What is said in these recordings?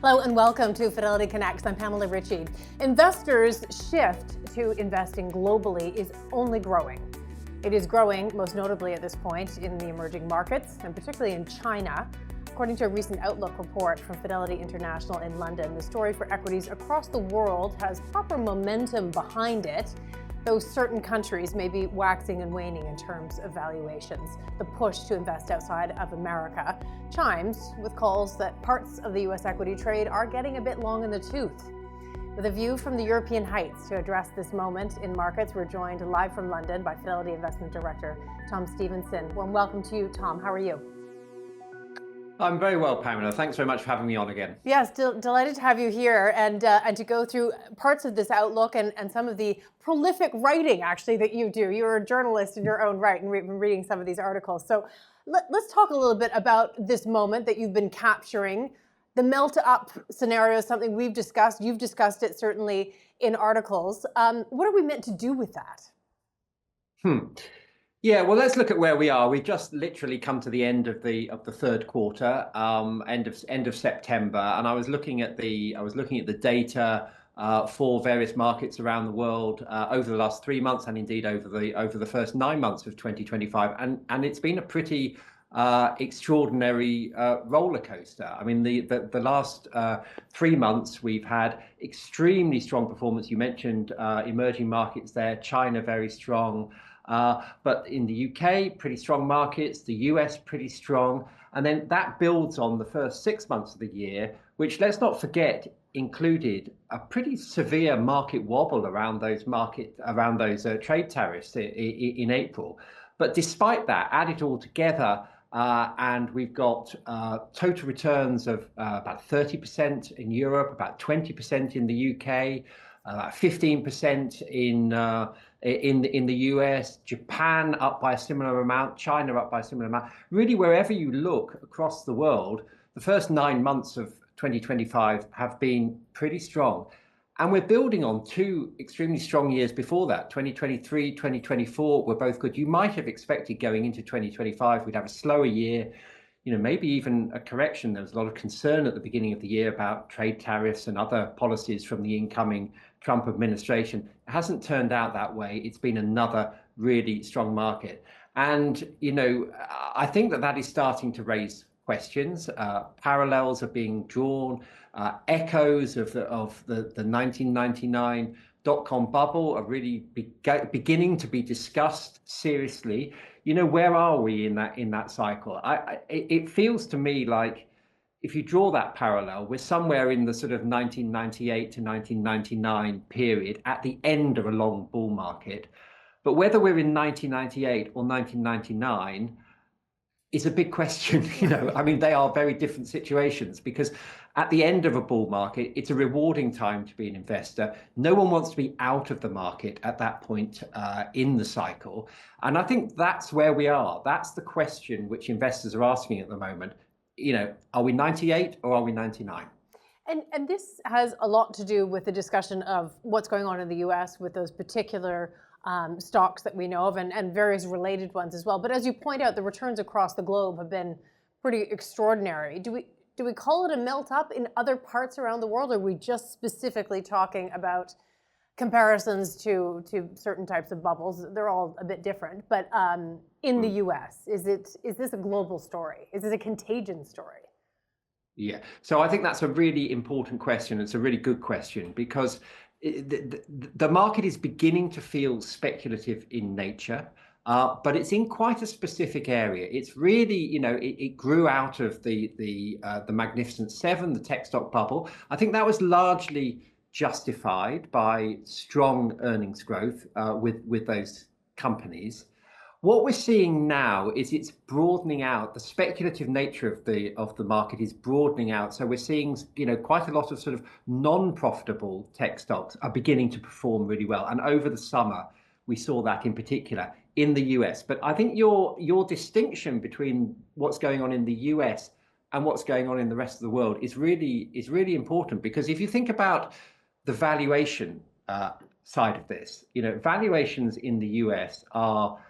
Hello and welcome to Fidelity Connect. I'm Pamela Ritchie. Investors' shift to investing globally is only growing. It is growing most notably at this point in the emerging markets, and particularly in China. According to a recent Outlook report from Fidelity International in London, the story for equities across the world has proper momentum behind it, though certain countries may be waxing and waning in terms of valuations. The push to invest outside of America chimes with calls that parts of the U.S. equity trade are getting a bit long in the tooth. With a view from the European heights to address this moment in markets, we're joined live from London by Fidelity Investment Director Tom Stevenson. Warm welcome to you, Tom. How are you? I'm very well, Pamela. Thanks very much for having me on again. Yes, delighted to have you here and to go through parts of this outlook and some of the prolific writing, actually, that you do. You're a journalist in your own right, and we've been reading some of these articles. So let's talk a little bit about this moment that you've been capturing. The melt-up scenario is something we've discussed. You've discussed it, certainly, in articles. What are we meant to do with that? Yeah, well, let's look at where we are. We've just literally come to the end of the third quarter, end of September, and I was looking at the data for various markets around the world over the last 3 months, and indeed over the first 9 months of 2025, and it's been a pretty extraordinary roller coaster. I mean, the last 3 months we've had extremely strong performance. You mentioned emerging markets there, China very strong. But in the UK, pretty strong markets, the US pretty strong. And then that builds on the first 6 months of the year, which, let's not forget, included a pretty severe market wobble around those trade tariffs in April. But despite that, add it all together, and we've got total returns of about 30% in Europe, about 20% in the UK, 15% in the US, Japan up by a similar amount, China up by a similar amount. Really, wherever you look across the world, the first 9 months of 2025 have been pretty strong. And we're building on 2 extremely strong years before that. 2023, 2024 were both good. You might have expected going into 2025 we'd have a slower year, maybe even a correction. There was a lot of concern at the beginning of the year about trade tariffs and other policies from the incoming Trump administration. It hasn't turned out that way. It's been another really strong market. And, I think that is starting to raise questions. Parallels are being drawn. Echoes of the 1999 dot-com bubble are really beginning to be discussed seriously. Where are we in that cycle? It feels to me like, if you draw that parallel, we're somewhere in the sort of 1998 to 1999 period at the end of a long bull market. But whether we're in 1998 or 1999 is a big question. I mean, they are very different situations, because at the end of a bull market, it's a rewarding time to be an investor. No one wants to be out of the market at that point in the cycle. And I think that's where we are. That's the question which investors are asking at the moment. Are we 98 or are we 99? And this has a lot to do with the discussion of what's going on in the US with those particular stocks that we know of, and various related ones as well. But as you point out, the returns across the globe have been pretty extraordinary. Do we call it a melt up in other parts around the world, or are we just specifically talking about comparisons to certain types of bubbles? They're all a bit different, but in the US, is this a global story? Is it a contagion story? Yeah, so I think that's a really important question. It's a really good question, because the market is beginning to feel speculative in nature, but it's in quite a specific area. It's really, it grew out of the Magnificent Seven, the tech stock bubble. I think that was largely justified by strong earnings growth with those companies. What we're seeing now is it's broadening out. The speculative nature of the market is broadening out. So we're seeing, quite a lot of sort of non-profitable tech stocks are beginning to perform really well. And over the summer, we saw that in particular in the US. But I think your distinction between what's going on in the US and what's going on in the rest of the world is really important, because if you think about the valuation side of this, valuations in the US are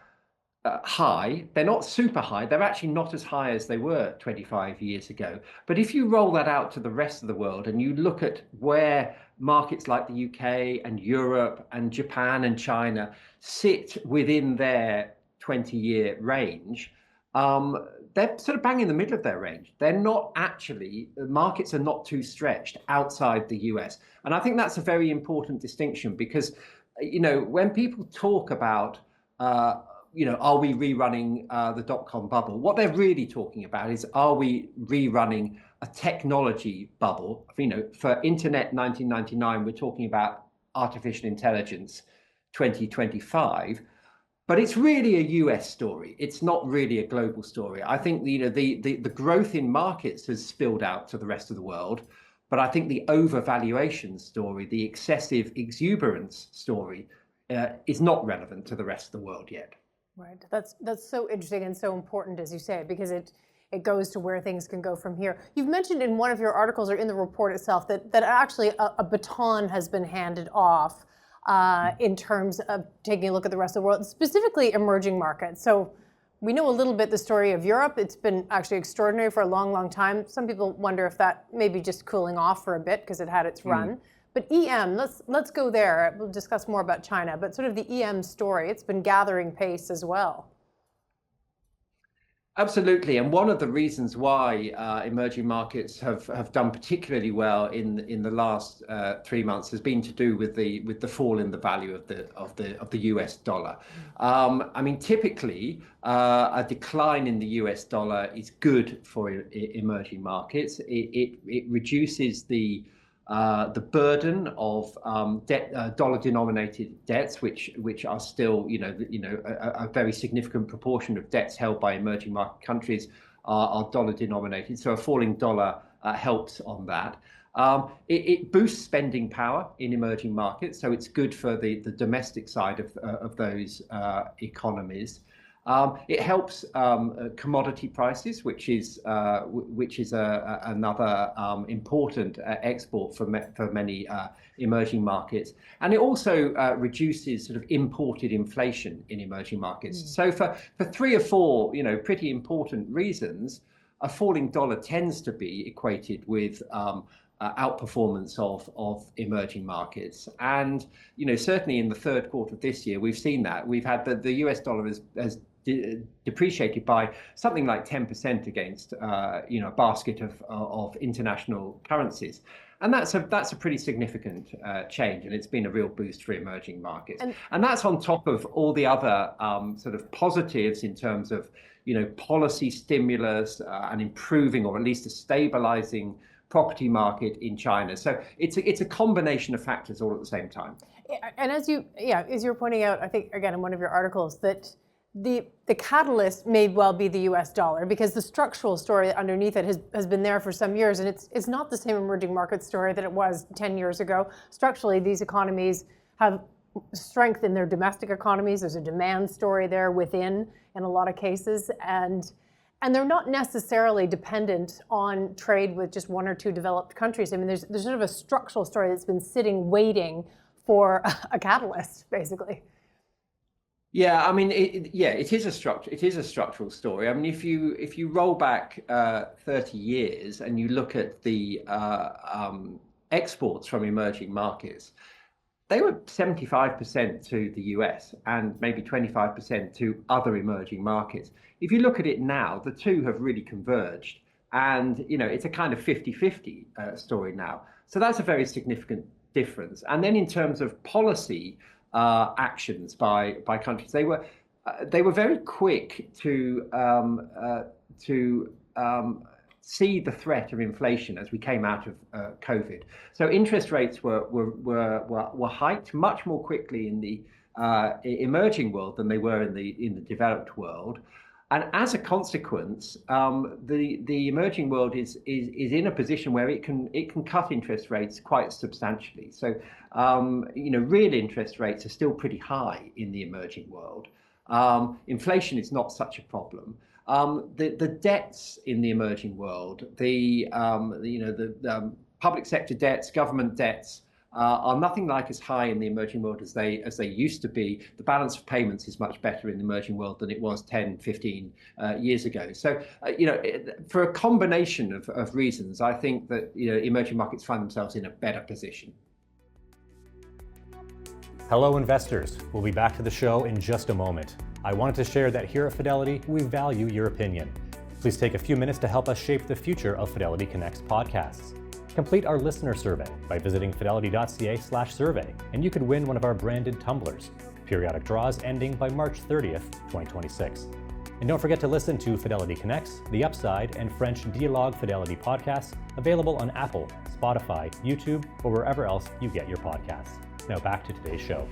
high. They're not super high. They're actually not as high as they were 25 years ago. But if you roll that out to the rest of the world and you look at where markets like the UK and Europe and Japan and China sit within their 20-year range, they're sort of bang in the middle of their range. They're not actually, the markets are not too stretched outside the US. And I think that's a very important distinction because, when people talk about, are we rerunning the dot-com bubble? What they're really talking about is, are we rerunning a technology bubble? For Internet 1999, we're talking about artificial intelligence 2025. But it's really a US story. It's not really a global story. I think the growth in markets has spilled out to the rest of the world. But I think the overvaluation story, the excessive exuberance story, is not relevant to the rest of the world yet. Right. That's so interesting and so important, as you say, because it goes to where things can go from here. You've mentioned in one of your articles or in the report itself that actually a baton has been handed off in terms of taking a look at the rest of the world, specifically emerging markets. So we know a little bit the story of Europe. It's been actually extraordinary for a long, long time. Some people wonder if that may be just cooling off for a bit because it had its run. But EM, let's go there. We'll discuss more about China, but sort of the EM story, it's been gathering pace as well. Absolutely, and one of the reasons why emerging markets have done particularly well in the last 3 months has been to do with the fall in the value of the US dollar. Typically, a decline in the US dollar is good for emerging markets. It reduces the burden of dollar-denominated debts, which are still, a very significant proportion of debts held by emerging market countries are dollar-denominated. So a falling dollar helps on that. It boosts spending power in emerging markets, so it's good for the domestic side of those economies. It helps commodity prices, which is another important export for many emerging markets, and it also reduces sort of imported inflation in emerging markets. So for 3 or 4 pretty important reasons, a falling dollar tends to be equated with outperformance of emerging markets. And certainly in the third quarter of this year, we've seen that. We've had the US dollar has depreciated by something like 10% against a basket of international currencies, and that's a pretty significant change, and it's been a real boost for emerging markets. And that's on top of all the other sort of positives in terms of policy stimulus and improving or at least a stabilizing property market in China. So it's a combination of factors all at the same time. And as you're pointing out, I think again in one of your articles, that the catalyst may well be the US dollar, because the structural story underneath it has been there for some years, and it's not the same emerging market story that it was 10 years ago. Structurally, these economies have strength in their domestic economies. There's a demand story there within in a lot of cases, and they're not necessarily dependent on trade with just 1 or 2 developed countries. I mean, there's sort of a structural story that's been sitting waiting for a catalyst, basically. Yeah, I mean, it is a structural story. I mean, if you roll back 30 years and you look at the exports from emerging markets, they were 75% to the US and maybe 25% to other emerging markets. If you look at it now, the two have really converged, and it's a kind of 50-50 story now. So that's a very significant difference. And then in terms of policy actions by countries, they were very quick to see the threat of inflation as we came out of COVID. So interest rates were hiked much more quickly in the emerging world than they were in the developed world. And as a consequence, the emerging world is in a position where it can cut interest rates quite substantially. So real interest rates are still pretty high in the emerging world. Inflation is not such a problem. The debts in the emerging world, the public sector debts, government debts, are nothing like as high in the emerging world as they used to be. The balance of payments is much better in the emerging world than it was 10, 15 years ago. So, for a combination of reasons, I think that emerging markets find themselves in a better position. Hello, investors. We'll be back to the show in just a moment. I wanted to share that here at Fidelity, we value your opinion. Please take a few minutes to help us shape the future of Fidelity Connect's podcasts. Complete our listener survey by visiting fidelity.ca/survey, and you could win one of our branded tumblers. Periodic draws ending by March 30th, 2026. And don't forget to listen to Fidelity Connects, The Upside, and French Dialogue Fidelity podcasts, available on Apple, Spotify, YouTube, or wherever else you get your podcasts. Now back to today's show.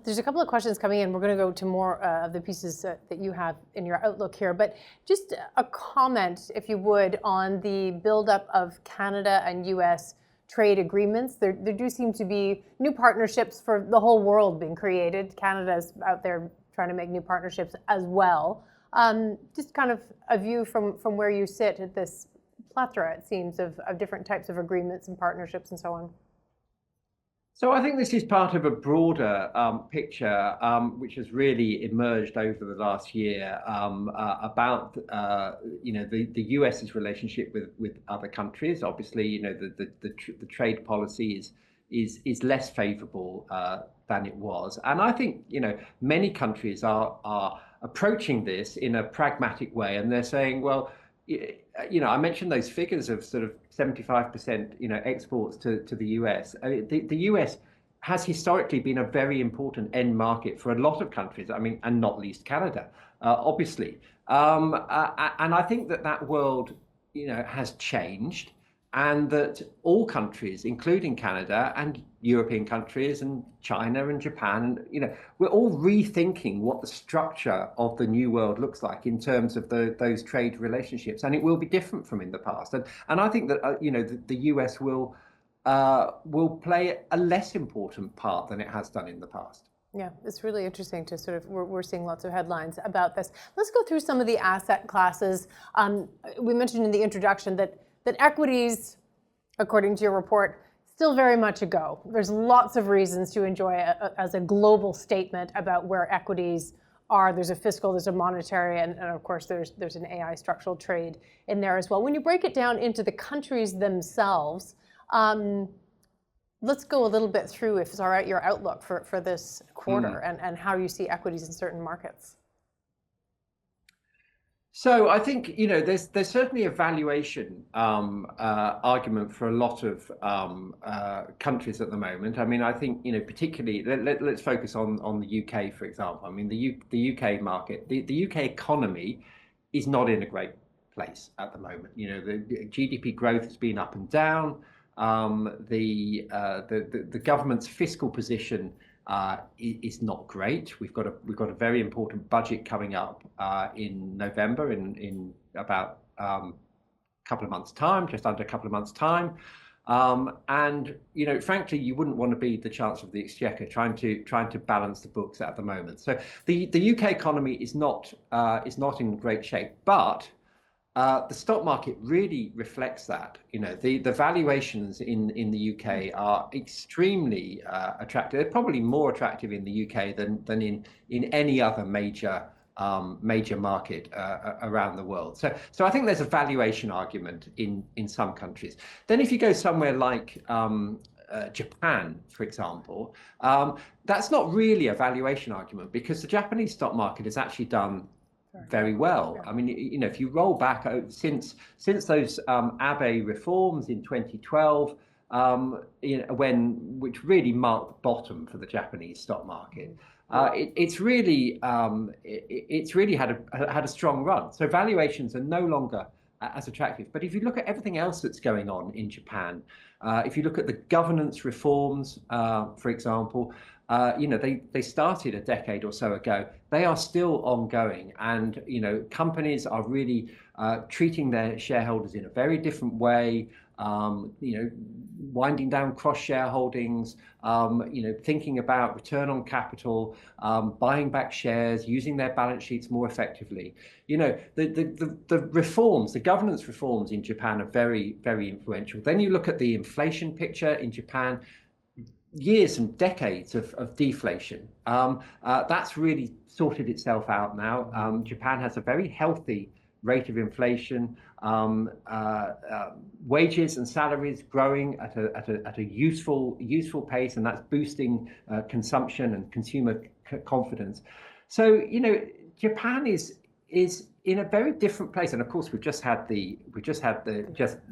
There's a couple of questions coming in. We're going to go to more of the pieces that you have in your outlook here, but just a comment, if you would, on the buildup of Canada and U.S. trade agreements. There do seem to be new partnerships for the whole world being created. Canada's out there trying to make new partnerships as well. Just kind of a view from where you sit at this plethora, it seems, of different types of agreements and partnerships and so on. So I think this is part of a broader picture which has really emerged over the last year about the US's relationship with other countries. Obviously, the trade policy is less favourable than it was, and I think many countries are approaching this in a pragmatic way, and they're saying, well, I mentioned those figures of sort of 75%, exports to the US. The US has historically been a very important end market for a lot of countries. I mean, and not least Canada, obviously. And I think that world, has changed, and that all countries, including Canada and European countries and China and Japan, we're all rethinking what the structure of the new world looks like in terms of those trade relationships, and it will be different from in the past. And I think that the US will play a less important part than it has done in the past. Yeah, it's really interesting to sort of, we're seeing lots of headlines about this. Let's go through some of the asset classes. We mentioned in the introduction that equities, according to your report, still very much a go. There's lots of reasons to enjoy as a global statement about where equities are. There's a fiscal, there's a monetary, and of course there's an AI structural trade in there as well. When you break it down into the countries themselves, let's go a little bit through, if it's all right, your outlook for this quarter and how you see equities in certain markets. So I think there's certainly a valuation argument for a lot of countries at the moment. I mean, I think particularly let's focus on the UK, for example. I mean, the UK market, the UK economy is not in a great place at the moment. The GDP growth has been up and down. The government's fiscal position is not great. We've got a very important budget coming up in November, in about a couple of months' time, just under a couple of months' time. And frankly, you wouldn't want to be the Chancellor of the Exchequer trying to balance the books at the moment. So the UK economy is not in great shape, but the stock market really reflects that. The valuations in the UK are extremely attractive. They're probably more attractive in the UK than in any other major market around the world. So I think there's a valuation argument in some countries. Then if you go somewhere like Japan, for example, that's not really a valuation argument, because the Japanese stock market has actually done very well. I mean, if you roll back since those Abe reforms in 2012, which really marked the bottom for the Japanese stock market, it's really had a strong run. So valuations are no longer as attractive. But if you look at everything else that's going on in Japan, if you look at the governance reforms, for example, they started a decade or so ago. They are still ongoing, and companies are really treating their shareholders in a very different way. winding down cross shareholdings, thinking about return on capital, buying back shares, using their balance sheets more effectively. The reforms, the governance reforms in Japan are very, very influential. Then you look at the inflation picture in Japan, years and decades of deflation. That's really sorted itself out now. Japan has a very healthy rate of inflation, wages and salaries growing at a useful pace, and that's boosting consumption and consumer confidence. So Japan is in a very different place, and of course we've just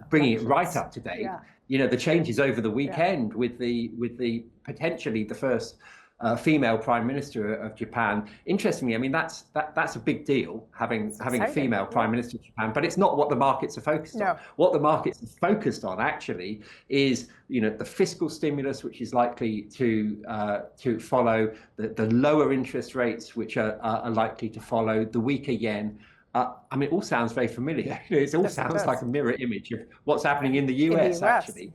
bringing it right up to date. Yeah. The changes over the weekend with the potentially the first female prime minister of Japan. Interestingly, I mean that's a big deal, having a female prime minister of Japan, but it's not what the markets are focused on. What the markets are focused on actually is the fiscal stimulus, which is likely to follow, the lower interest rates, which are likely to follow, the weaker yen. It all sounds very familiar. It all sounds like a mirror image of what's happening in the US. Actually.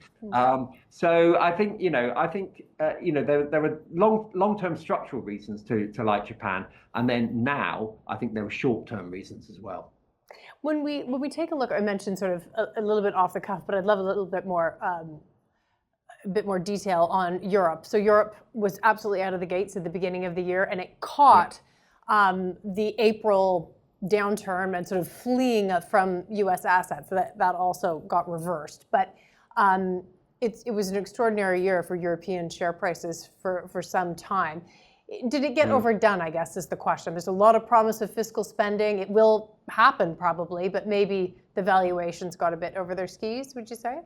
So I think there are long-term structural reasons to like Japan, and then now I think there are short-term reasons as well. When we take a look, I mentioned sort of a little bit off the cuff, but I'd love a little bit more. A bit more detail on Europe. So Europe was absolutely out of the gates at the beginning of the year, and it caught the April downturn and sort of fleeing from U.S. assets. That also got reversed. But it was an extraordinary year for European share prices for some time. Did it get overdone, I guess, is the question. There's a lot of promise of fiscal spending. It will happen probably, but maybe the valuations got a bit over their skis, would you say?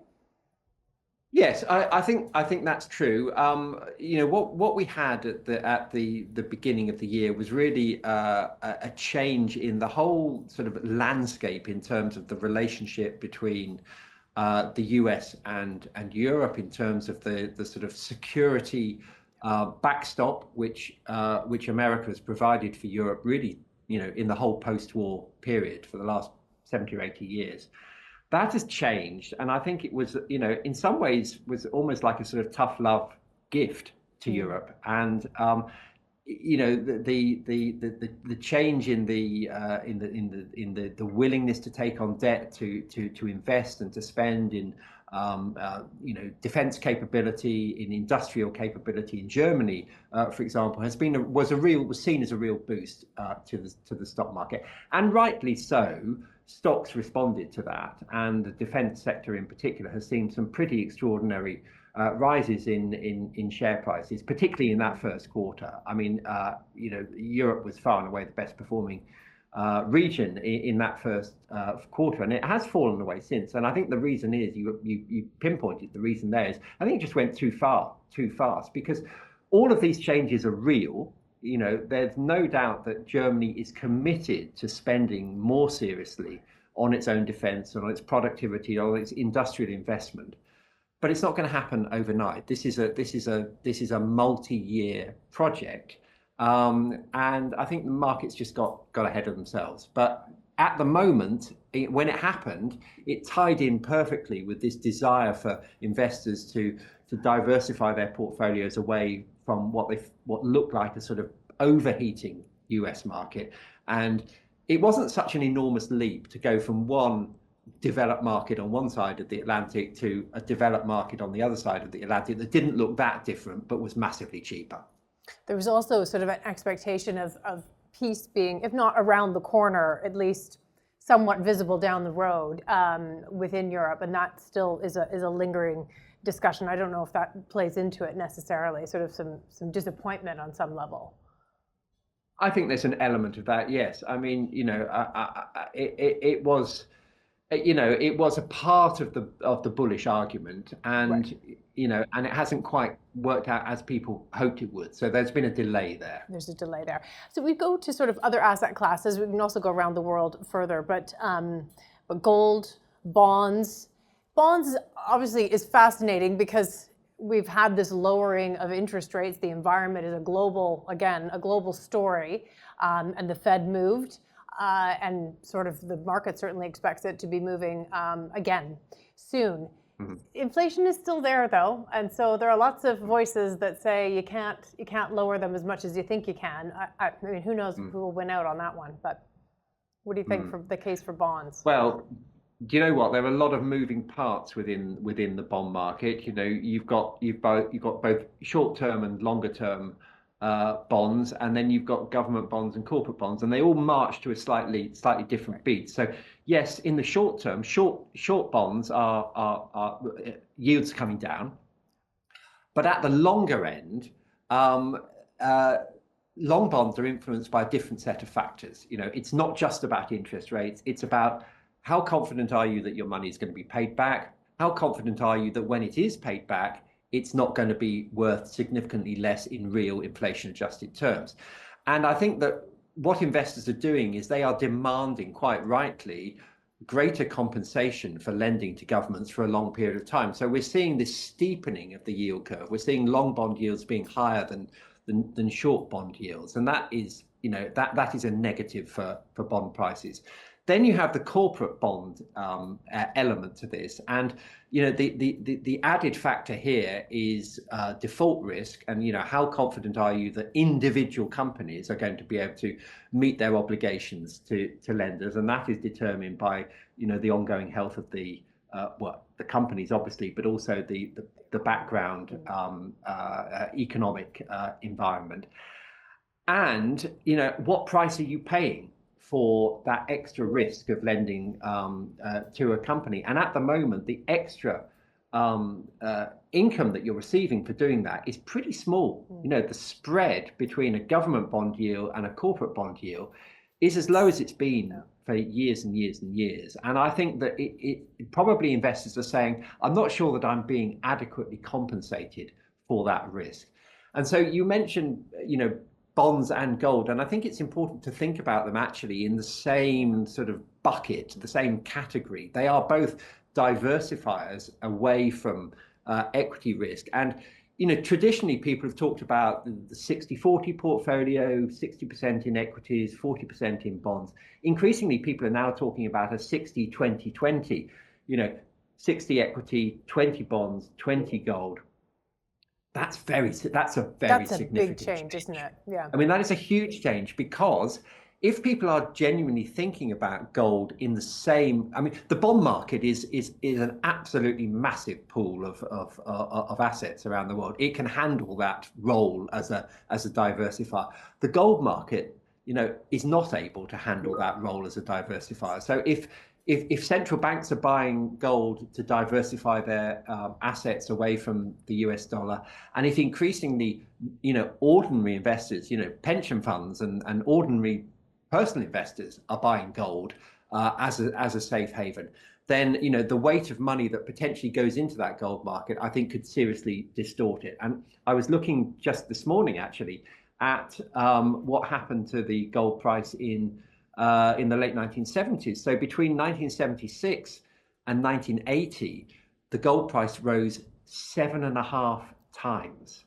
Yes, I think that's true. What we had at the beginning of the year was really a change in the whole sort of landscape in terms of the relationship between the US and Europe, in terms of the sort of security backstop which America has provided for Europe, really, in the whole post-war period for the last 70 or 80 years. That has changed, and I think it was, in some ways, was almost like a sort of tough love gift to Europe. And the change in the willingness to take on debt, to invest and to spend in defense capability, in industrial capability in Germany, for example, was seen as a real boost to the stock market, and rightly so. Stocks responded to that, and the defense sector in particular has seen some pretty extraordinary rises in share prices, particularly in that first quarter. I mean, Europe was far and away the best performing region in that first quarter, and it has fallen away since. And I think the reason is, you pinpointed the reason there is, I think it just went too fast, because all of these changes are real. There's no doubt that Germany is committed to spending more seriously on its own defense, on its productivity, on its industrial investment. But it's not going to happen overnight. This is a multi-year project, and I think the markets just got ahead of themselves. But at the moment, when it happened, it tied in perfectly with this desire for investors to diversify their portfolios away from what looked like a sort of overheating US market. And it wasn't such an enormous leap to go from one developed market on one side of the Atlantic to a developed market on the other side of the Atlantic that didn't look that different, but was massively cheaper. There was also sort of an expectation of peace being, if not around the corner, at least somewhat visible down the road within Europe, and that still is a lingering discussion. I don't know if that plays into it necessarily, sort of some disappointment on some level. I think there's an element of that, yes. I mean, it was a part of the bullish argument, and and it hasn't quite worked out as people hoped it would. So there's been a delay there. There's a delay there. So we go to sort of other asset classes. We can also go around the world further, but gold, bonds. Bonds obviously is fascinating because we've had this lowering of interest rates. The environment is a global story, and the Fed moved, and sort of the market certainly expects it to be moving again soon. Inflation is still there, though, and so there are lots of voices that say you can't lower them as much as you think you can. I mean, who knows who will win out on that one? But what do you think for the case for bonds? Well, do you know what? There are a lot of moving parts within the bond market. You know, you've got both short-term and longer-term bonds, and then you've got government bonds and corporate bonds, and they all march to a slightly different beat. So yes, in the short term, short bonds are yields coming down, but at the longer end, long bonds are influenced by a different set of factors. You know, it's not just about interest rates; it's about how confident are you that your money is going to be paid back? How confident are you that when it is paid back, it's not going to be worth significantly less in real inflation-adjusted terms? And I think that what investors are doing is they are demanding, quite rightly, greater compensation for lending to governments for a long period of time. So we're seeing this steepening of the yield curve. We're seeing long bond yields being higher than short bond yields, and that is, you know, that is a negative for bond prices. Then you have the corporate bond element to this, and you know the added factor here is default risk, and you know how confident are you that individual companies are going to be able to meet their obligations to lenders, and that is determined by, you know, the ongoing health of the companies obviously, but also the background economic environment, and you know what price are you paying for that extra risk of lending to a company. And at the moment, the extra income that you're receiving for doing that is pretty small. You know, the spread between a government bond yield and a corporate bond yield is as low as it's been for years and years and years. And I think that it probably investors are saying, I'm not sure that I'm being adequately compensated for that risk. And so you mentioned, you know, bonds and gold, and I think it's important to think about them actually in the same sort of bucket, the same category. They are both diversifiers away from equity risk. And you know, traditionally people have talked about the 60-40 portfolio, 60% in equities, 40% in bonds. Increasingly people are now talking about a 60-20-20, you know, 60 equity, 20 bonds, 20 gold. That's a very significant big change, isn't it? Yeah. I mean, that is a huge change, because if people are genuinely thinking about gold in the same, I mean, the bond market is an absolutely massive pool of assets around the world. It can handle that role as a diversifier. The gold market, you know, is not able to handle that role as a diversifier. So if central banks are buying gold to diversify their assets away from the US dollar, and if increasingly, you know, ordinary investors, you know, pension funds and ordinary personal investors are buying gold as a safe haven, then, you know, the weight of money that potentially goes into that gold market, I think, could seriously distort it. And I was looking just this morning actually at what happened to the gold price in the late 1970s. So between 1976 and 1980, the gold price rose 7.5 times.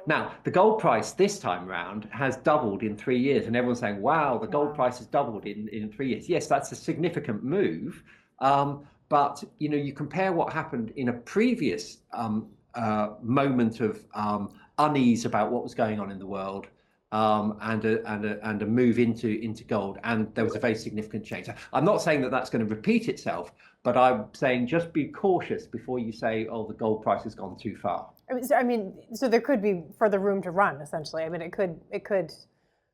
Now, the gold price this time round has doubled in 3 years, and everyone's saying, wow, the gold price has doubled in 3 years. Yes, that's a significant move. But, you know, you compare what happened in a previous moment of unease about what was going on in the world, and a move into gold, and there was a very significant change. I'm not saying that that's going to repeat itself, but I'm saying just be cautious before you say, oh, the gold price has gone too far. I mean, so there could be further room to run, essentially. I mean, it could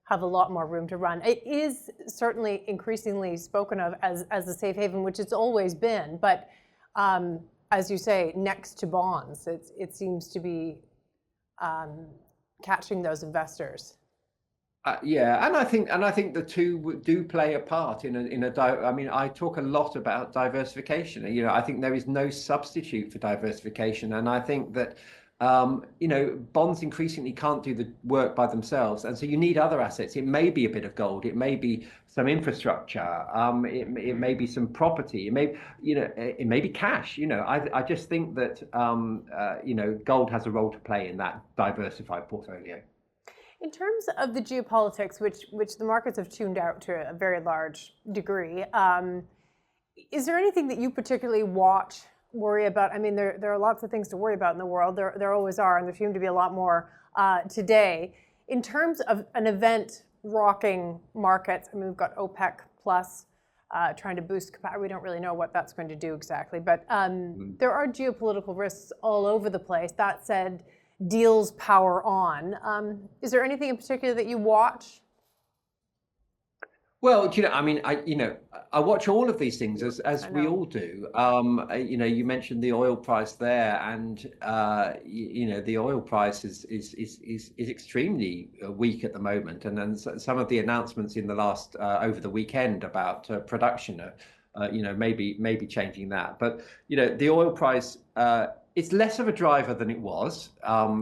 have a lot more room to run. It is certainly increasingly spoken of as a safe haven, which it's always been. But as you say, next to bonds, it seems to be catching those investors. Yeah, and I think the two do play a part I mean, I talk a lot about diversification. You know, I think there is no substitute for diversification, and I think that you know, bonds increasingly can't do the work by themselves, and so you need other assets. It may be a bit of gold, it may be some infrastructure, it may be some property, it may be cash. You know, I just think that you know, gold has a role to play in that diversified portfolio. In terms of the geopolitics, which the markets have tuned out to a very large degree, is there anything that you particularly watch worry about? I mean, there are lots of things to worry about in the world. There always are, and there seem to be a lot more today. In terms of an event rocking markets, I mean, we've got OPEC plus trying to boost capacity. We don't really know what that's going to do exactly, but there are geopolitical risks all over the place. That said, deals power on. Is there anything in particular that you watch? Well, I mean, I watch all of these things as we all do. You mentioned the oil price there, and the oil price is extremely weak at the moment. And then some of the announcements in the last over the weekend about production, maybe changing that. But the oil price. It's less of a driver than it was.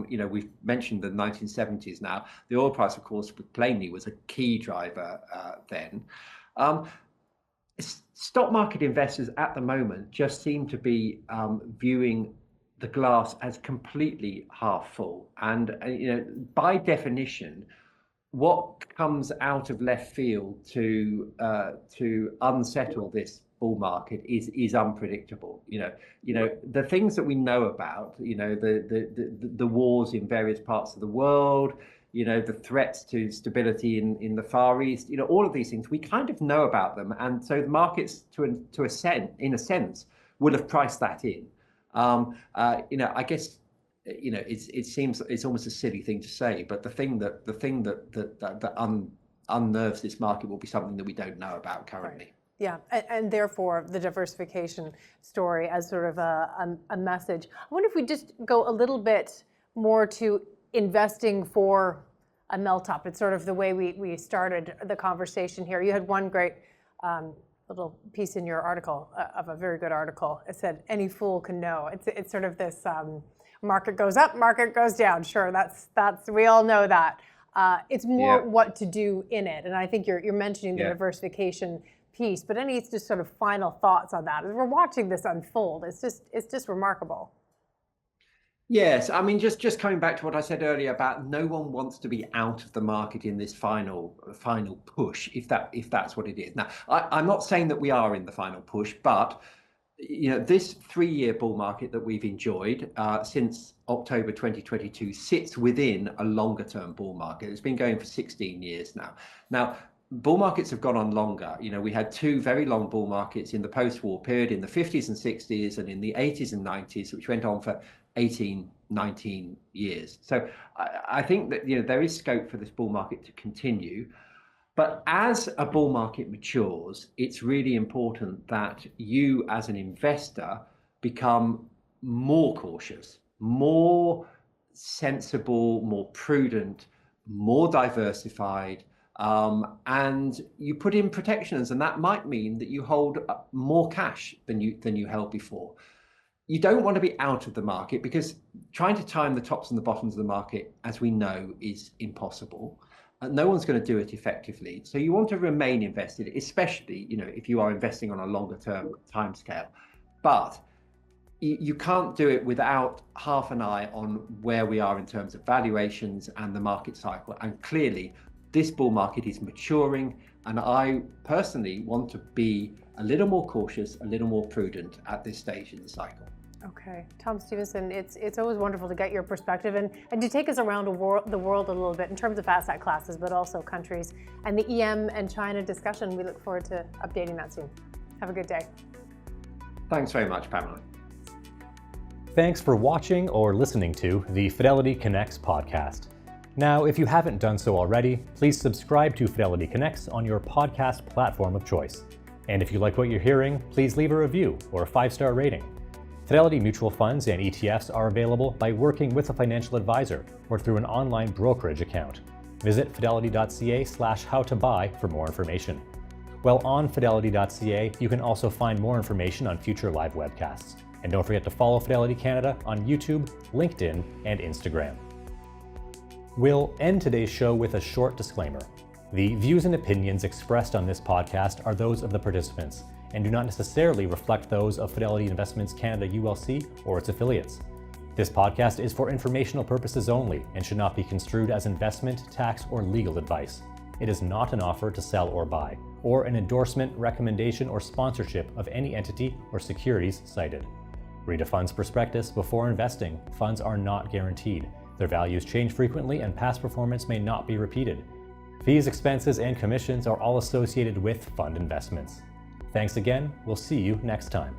We've mentioned the 1970s now. The oil price, of course, plainly was a key driver then. Stock market investors at the moment just seem to be viewing the glass as completely half full. And, by definition, what comes out of left field to unsettle this bull market is unpredictable. The things that we know about, the wars in various parts of the world, the threats to stability in the Far East, all of these things, we kind of know about them, and so the markets, in a sense, would have priced that in. I guess, it seems it's almost a silly thing to say, but the thing that unnerves this market will be something that we don't know about currently. Right. Yeah, and therefore the diversification story as sort of a message. I wonder if we just go a little bit more to investing for a melt-up. It's sort of the way we started the conversation here. You had one great little piece in your article, of a very good article. It said, any fool can know. It's sort of this, market goes up, market goes down. Sure, that's we all know that. It's more what to do in it. And I think you're mentioning the diversification piece, but any just sort of final thoughts on that as we're watching this unfold? It's just remarkable. Yes, I mean, just coming back to what I said earlier about no one wants to be out of the market in this final push, if that's what it is. Now, I'm not saying that we are in the final push, but this 3-year bull market that we've enjoyed since October 2022 sits within a longer term bull market. It's been going for 16 years now. Now, bull markets have gone on longer. We had 2 very long bull markets in the post-war period in the 50s and 60s and in the 80s and 90s, which went on for 18, 19 years. So I think that there is scope for this bull market to continue. But as a bull market matures, it's really important that you as an investor become more cautious, more sensible, more prudent, more diversified, and you put in protections, and that might mean that you hold more cash than you held before. You don't want to be out of the market, because trying to time the tops and the bottoms of the market, as we know, is impossible. No one's going to do it effectively. So you want to remain invested, especially if you are investing on a longer term timescale. But you can't do it without half an eye on where we are in terms of valuations and the market cycle. And clearly, this bull market is maturing, and I personally want to be a little more cautious, a little more prudent at this stage in the cycle. Okay, Tom Stevenson, it's always wonderful to get your perspective and to take us around the world a little bit in terms of asset classes, but also countries and the EM and China discussion. We look forward to updating that soon. Have a good day. Thanks very much, Pamela. Thanks for watching or listening to the Fidelity Connects podcast. Now, if you haven't done so already, please subscribe to Fidelity Connects on your podcast platform of choice. And if you like what you're hearing, please leave a review or a 5-star rating. Fidelity mutual funds and ETFs are available by working with a financial advisor or through an online brokerage account. Visit fidelity.ca/howtobuy for more information. While on fidelity.ca, you can also find more information on future live webcasts. And don't forget to follow Fidelity Canada on YouTube, LinkedIn, and Instagram. We'll end today's show with a short disclaimer. The views and opinions expressed on this podcast are those of the participants and do not necessarily reflect those of Fidelity Investments Canada ULC or its affiliates. This podcast is for informational purposes only and should not be construed as investment, tax, or legal advice. It is not an offer to sell or buy, or an endorsement, recommendation, or sponsorship of any entity or securities cited. Read a fund's prospectus before investing. Funds are not guaranteed. Their values change frequently and past performance may not be repeated. Fees, expenses, and commissions are all associated with fund investments. Thanks again. We'll see you next time.